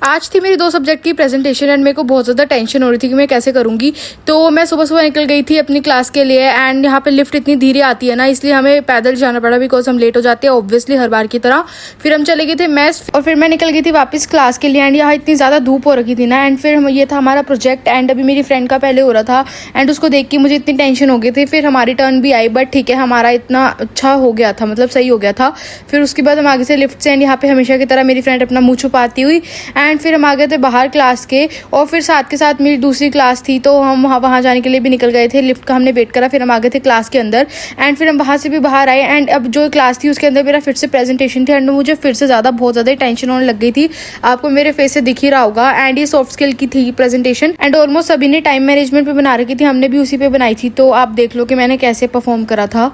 आज थी मेरी 2 सब्जेक्ट की प्रेजेंटेशन एंड मेरे को बहुत ज़्यादा टेंशन हो रही थी कि मैं कैसे करूँगी। तो मैं सुबह सुबह निकल गई थी अपनी क्लास के लिए एंड यहाँ पे लिफ्ट इतनी धीरे आती है ना, इसलिए हमें पैदल जाना पड़ा बिकॉज हम लेट हो जाते हैं ऑब्वियसली हर बार की तरह। फिर हम चले गए थे मेस और फिर मैं निकल गई थी वापस क्लास के लिए एंड यहाँ इतनी ज़्यादा धूप हो रखी थी ना। एंड फिर ये था हमारा प्रोजेक्ट एंड अभी मेरी फ्रेंड का पहले हो रहा था एंड उसको देख के मुझे इतनी टेंशन हो गई थी। फिर हमारी टर्न भी आई बट ठीक है, हमारा इतना अच्छा हो गया था, मतलब सही हो गया था। फिर उसके बाद हम आगे से लिफ्ट से एंड यहाँ पे हमेशा की तरह मेरी फ्रेंड अपना मुँह छुपाती हुई एंड फिर हम आ गए थे बाहर क्लास के। और फिर साथ के साथ मेरी दूसरी क्लास थी तो हम वहाँ जाने के लिए भी निकल गए थे। लिफ्ट का हमने वेट करा, फिर हम आ गए थे क्लास के अंदर एंड फिर हम वहाँ से भी बाहर आए एंड अब जो क्लास थी उसके अंदर मेरा फिर से प्रेजेंटेशन थी एंड मुझे फिर से बहुत ज़्यादा टेंशन होने लग गई थी। आपको मेरे फेस से दिख ही रहा होगा। एंड ये सॉफ्ट स्किल की थी प्रेजेंटेशन एंड ऑलमोस्ट सभी ने टाइम मैनेजमेंट पे बना रखी थी, हमने भी उसी पे बनाई थी। तो आप देख लो कि मैंने कैसे परफॉर्म करा था।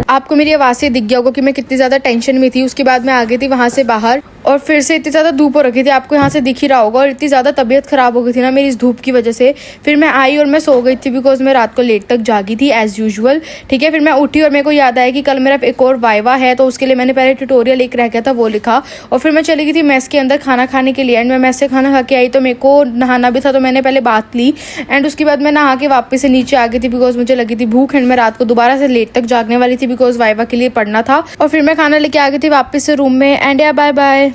आपको मेरी आवाज़ से दिख गया होगा कि मैं कितनी ज़्यादा टेंशन में थी। उसके बाद मैं आ गई थी वहाँ से बाहर और फिर से इतनी ज़्यादा धूप हो रखी थी, आपको यहाँ से दिख ही रहा होगा। और इतनी ज़्यादा तबीयत ख़राब हो गई थी ना मेरी इस धूप की वजह से। फिर मैं आई और मैं सो गई थी बिकॉज मैं रात को लेट तक जागी थी एज़ यूजुअल। ठीक है, फिर मैं उठी और मेरे को याद आया कि कल मेरा एक और वाइवा है तो उसके लिए मैंने पहले ट्यूटोरियल एक रह गया था वो लिखा। और फिर मैं चली गई थी मेस के अंदर खाना खाने के लिए एंड मैं मेस से खाना खा के आई तो मेरे को नहाना भी था तो मैंने पहले बात ली एंड उसके बाद मैं नहा के वापस से नीचे आ गई थी बिकॉज मुझे लगी थी भूख एंड मैं रात को दोबारा से लेट तक जागने वाली थी बिकॉज वाइवा के लिए पढ़ना था। और फिर मैं खाना लेके आ गई थी वापस से रूम में एंड या बाय बाय।